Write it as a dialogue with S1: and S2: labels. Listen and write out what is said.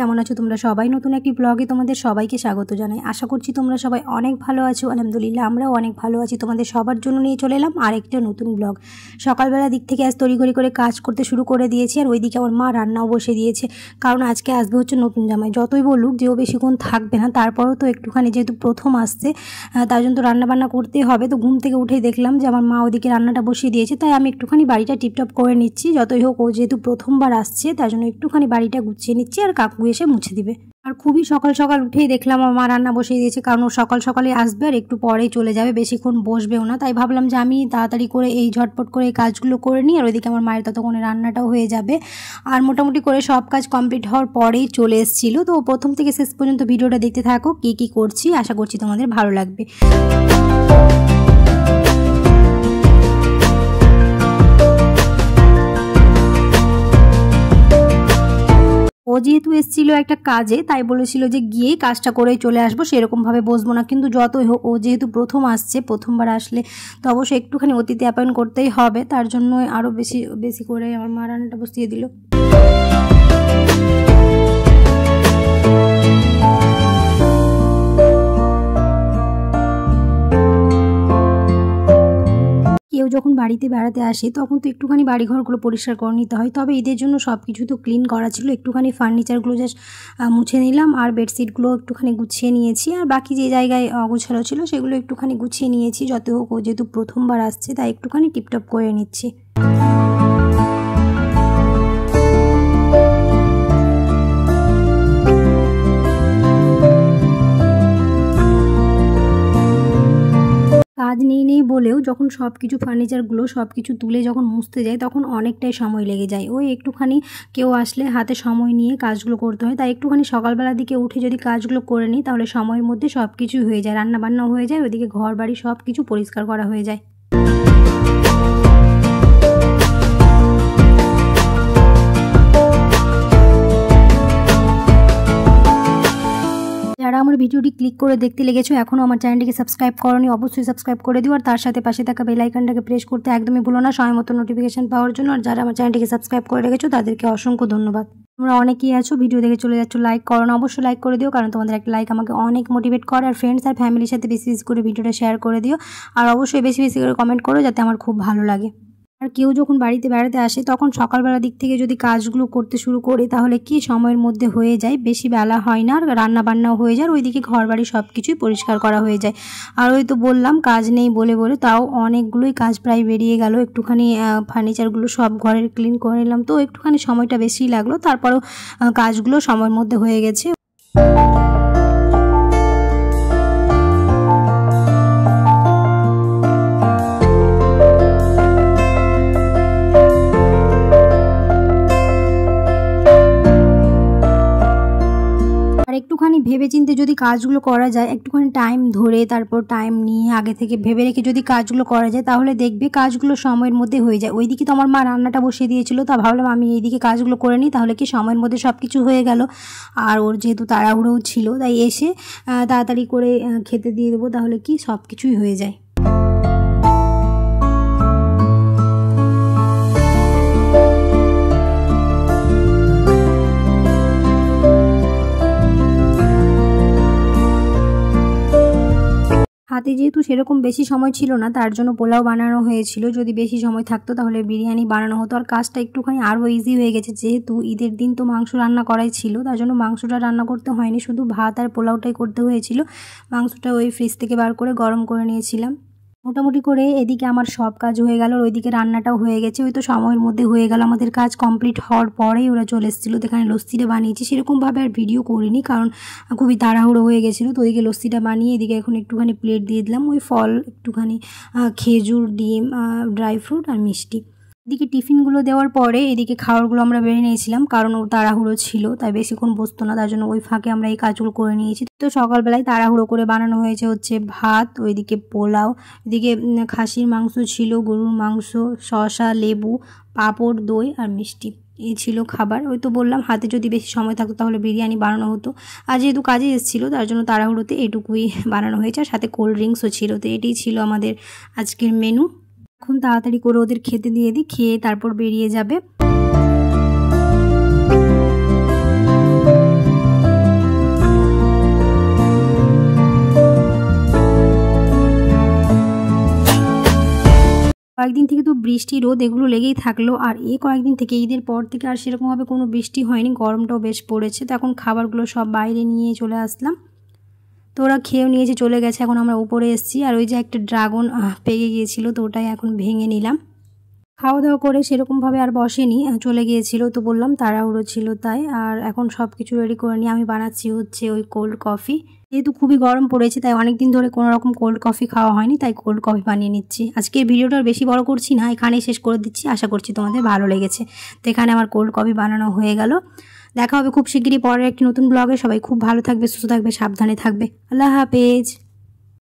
S1: কেমন আছো তোমরা সবাই? নতুন একটি ব্লগে তোমাদের সবাইকে স্বাগত জানাই। আশা করছি তোমরা সবাই অনেক ভালো আছো। আলহামদুলিল্লাহ আমরাও অনেক ভালো আছি। তোমাদের সবার জন্য নিয়ে চলে এলাম আরেকটা নতুন ব্লগ। সকালবেলা দিক থেকে আজ তড়িঘড়ি করে কাজ করতে শুরু করে দিয়েছি, আর ওইদিকে আমার মা রান্নাও বসে দিয়েছে, কারণ আজকে আসবে হচ্ছে নতুন জামাই। যতই বলুক যে ও বেশিক্ষণ থাকবে না, তারপরেও তো একটুখানি যেহেতু প্রথম আসছে তার জন্য তো রান্নাবান্না করতেই হবে। তো ঘুম থেকে উঠেই দেখলাম যে আমার মা ওদিকে রান্নাটা বসিয়ে দিয়েছে, তাই আমি একটুখানি বাড়িটা টিপটপ করে নিচ্ছি। যতই হোক ও যেহেতু প্রথমবার আসছে তার জন্য একটুখানি বাড়িটা গুছিয়ে নিচ্ছি, আর কাকু এসে মুছে দিবে। আর খুবই সকাল সকাল উঠেই দেখলাম আমার মা রান্না বসিয়ে দিয়েছে, কারণ ও সকাল সকালে আসবে আর একটু পরেই চলে যাবে, বেশিক্ষণ বসবেও না। তাই ভাবলাম যে আমি তাড়াতাড়ি করে এই ঝটপট করে এই কাজগুলো করে নিই, আর ওইদিকে আমার মায়ের ততক্ষণে রান্নাটাও হয়ে যাবে। আর মোটামুটি করে সব কাজ কমপ্লিট হওয়ার পরেই চলে এসেছিলো। তো প্রথম থেকে শেষ পর্যন্ত ভিডিওটা দেখতে থাকো, কী করছি। আশা করছি তোমাদের ভালো লাগবে। ও যেহেতু এসেছিল একটা কাজে, তাই বলেছিল যে গিয়েই কাজটা করেই চলে আসবো, সেরকমভাবে বসবো না। কিন্তু যতই হোক ও যেহেতু প্রথম আসছে, প্রথমবার আসলে তো অবশ্যই একটুখানি অতিথি আপ্যায়ন করতেই হবে। তার জন্য আরও বেশি করে আমার মা রান্নাটা বসিয়ে দিল। কেউ যখন বাড়িতে বেড়াতে আসে তখন তো একটুখানি বাড়িঘরগুলো পরিষ্কার করে নিতে হয়। তবে ঈদের জন্য সব কিছু তো ক্লিন করা ছিল, একটুখানি ফার্নিচারগুলো জাস্ট মুছে নিলাম, আর বেডশিটগুলো একটুখানি গুছিয়ে নিয়েছি, আর বাকি যে জায়গায় অগোছালো ছিল সেগুলো একটুখানি গুছিয়ে নিয়েছি। যত হোক ও যেহেতু প্রথমবার আসছে তাই একটুখানি টিপটপ করে নিচ্ছি। কাজ নেই বলেও যখন সব কিছু ফার্নিচারগুলো সব কিছু তুলে যখন মুছতে যায় তখন অনেকটাই সময় লেগে যায়। ওই একটুখানি কেউ আসলে হাতে সময় নিয়ে কাজগুলো করতে হয়, তাই একটুখানি সকালবেলার দিকে উঠে যদি কাজগুলো করে নিই তাহলে সময়ের মধ্যে সব কিছুই হয়ে যায়, রান্নাবান্নাও হয়ে যায়, ওইদিকে ঘর বাড়ি সব কিছু পরিষ্কার করা হয়ে যায়। যারা আমার ভিডিওটি ক্লিক করে দেখতে লেগেছো, এখনও আমার চ্যানেলটিকে সাবস্ক্রাইব করোনি, অবশ্যই সাবস্ক্রাইব করে দিও, আর তার সাথে পাশে থাকা বেল আইকনটাকে প্রেস করতে একদমই ভুলো না সময় মতো নোটিফিকেশন পাওয়ার জন্য। আর যারা আমার চ্যানেলটিকে সাবস্ক্রাইব করে রেখেছো তাদেরকে অসংখ্য ধন্যবাদ। তোমরা অনেকেই আছো ভিডিও দেখে চলে যাচ্ছ, লাইক করো না, অবশ্যই লাইক করে দিও, কারণ তোমাদের একটা লাইক আমাকে অনেক মোটিভেট করে। আর ফ্রেন্ডস আর ফ্যামিলির সাথে বেশি করে ভিডিওটা শেয়ার করে দিও, আর অবশ্যই বেশি করে কমেন্ট করো, যাতে আমার খুব ভালো লাগে। আর কেউ যখন বাড়িতে বেড়াতে আসে তখন সকালবেলা দিক থেকে যদি কাজগুলো করতে শুরু করি তাহলে কি সময়ের মধ্যে হয়ে যায়, বেশি বেলা হয় না, আর রান্না বান্নাও হয়ে যায়, ওইদিকে ঘর বাড়ি সব কিছুই পরিষ্কার করা হয়ে যায়। আর ওই তো বললাম কাজ নেই বলে তাও অনেকগুলোই কাজ প্রায় বেরিয়ে গেল। একটুখানি ফার্নিচারগুলো সব ঘরের ক্লিন করে নিলাম, তো একটুখানি সময়টা বেশি লাগলো, তারপরেও কাজগুলো সময়ের মধ্যে হয়ে গেছে। আর একটুখানি ভেবেচিন্তে যদি কাজগুলো করা যায়, একটুখানি টাইম ধরে তারপর টাইম নিয়ে আগে থেকে ভেবে রেখে যদি কাজগুলো করা যায় তাহলে দেখবে কাজগুলো সময়ের মধ্যে হয়ে যায়। ওইদিকে তো আমার মা রান্নাটা বসিয়ে দিয়েছিল, তা ভাবলাম আমি এইদিকে কাজগুলো করে নিই, তাহলে কি সময়ের মধ্যে সব কিছু হয়ে গেল। আর ওর যেহেতু তাড়াহুড়োও ছিল তাই এসে তাড়াতাড়ি করে খেতে দিয়ে দেবো, তাহলে কি সব কিছুই হয়ে যায়। হাতে যেহেতু সেরকম বেশি সময় ছিল না, তার জন্য পোলাও বানানো হয়েছিল। যদি বেশি সময় থাকতো তাহলে বিরিয়ানি বানানো হতো, আর কাজটা একটুখানি আরও ইজি হয়ে গেছে। যেহেতু ঈদের দিন তো মাংস রান্না করাই ছিল, তার জন্য মাংসটা রান্না করতে হয়নি, শুধু ভাত আর পোলাওটাই করতে হয়েছিল। মাংসটা ওই ফ্রিজ থেকে বার করে গরম করে নিয়েছিলাম। মোটামুটি করে এদিকে আমার সব কাজ হয়ে গেল, ওইদিকে রান্নাটাও হয়ে গেছে। ওই তো সময়ের মধ্যে হয়ে গেল। আমাদের কাজ কমপ্লিট হওয়ার পরেই ওরা চলে এসেছিলো। এখানে লস্যিটা বানিয়েছি, সেরকমভাবে আর ভিডিও করিনি কারণ খুবই তাড়াহুড়ো হয়ে গেছিলো। তো ওইদিকে লস্যিটা বানিয়ে এদিকে এখন একটুখানি প্লেট দিয়ে দিলাম, ওই ফল একটুখানি খেজুর, ডিম, ড্রাই ফ্রুট আর মিষ্টি। এদিকে টিফিনগুলো দেওয়ার পরে এদিকে খাবারগুলো আমরা বেড়ে নিয়েছিলাম, কারণ ও তাড়াহুড়ো ছিল তাই বেশিক্ষণ বসতো না, তার জন্য ওই ফাঁকে আমরা এই কাজগুলো করে নিয়েছি। তো সকালবেলায় তাড়াহুড়ো করে বানানো হয়েছে হচ্ছে ভাত, ওইদিকে পোলাও, এদিকে খাসির মাংস ছিল, গরুর মাংস, শসা, লেবু, পাঁপড়, দই আর মিষ্টি। এই ছিল খাবার। ওই তো বললাম হাতে যদি বেশি সময় থাকতো তাহলে বিরিয়ানি বানানো হতো, আর যেহেতু কাজে এসেছিলো তার জন্য তাড়াহুড়োতে এটুকুই বানানো হয়েছে, আর সাথে কোল্ড ড্রিঙ্কসও ছিল। তো এটাই ছিল আমাদের আজকের মেনু। এখন তাড়াতাড়ি করে ওদের খেতে দিয়ে দিই, খেয়ে তারপর বেরিয়ে যাবে। কয়েকদিন থেকে তো বৃষ্টি রোদ এগুলো লেগেই থাকলো। আর এই কয়েকদিন থেকে ঈদের পর থেকে আর সেরকমভাবে কোনো বৃষ্টি হয়নি, গরমটাও বেশ পড়েছে। তো এখন খাবারগুলো সব বাইরে নিয়ে চলে আসলাম। তো ওরা খেয়েও নিয়েছে, চলে গেছে। এখন আমরা উপরে এসেছি, আর ওই যে একটা ড্রাগন পেকে গিয়েছিলো, তো ওটাই এখন ভেঙে নিলাম। খাওয়া দাওয়া করে সেরকমভাবে আর বসেনি, চলে গিয়েছিলো। তো বললাম তাড়াহুড়ো ছিল তাই। আর এখন সব কিছু রেডি করে নিয়ে আমি বানাচ্ছি হচ্ছে ওই কোল্ড কফি। যেহেতু খুবই গরম পড়েছে তাই অনেক দিন ধরে কোনো রকম কোল্ড কফি খাওয়া হয়নি, তাই কোল্ড কফি বানিয়ে নিচ্ছি। আজকের ভিডিওটা বেশি বড় করছি না, এখানেই শেষ করে দিচ্ছি। আশা করছি তোমাদের ভালো লেগেছে। তো এখানে আমার কোল্ড কফি বানানো হয়ে গেল। দেখা হবে খুব শিগগিরই পরের একটি নতুন ব্লগে। সবাই খুব ভালো থাকবে, সুস্থ থাকবে, সাবধানে থাকবে। আল্লাহ হাফেজ।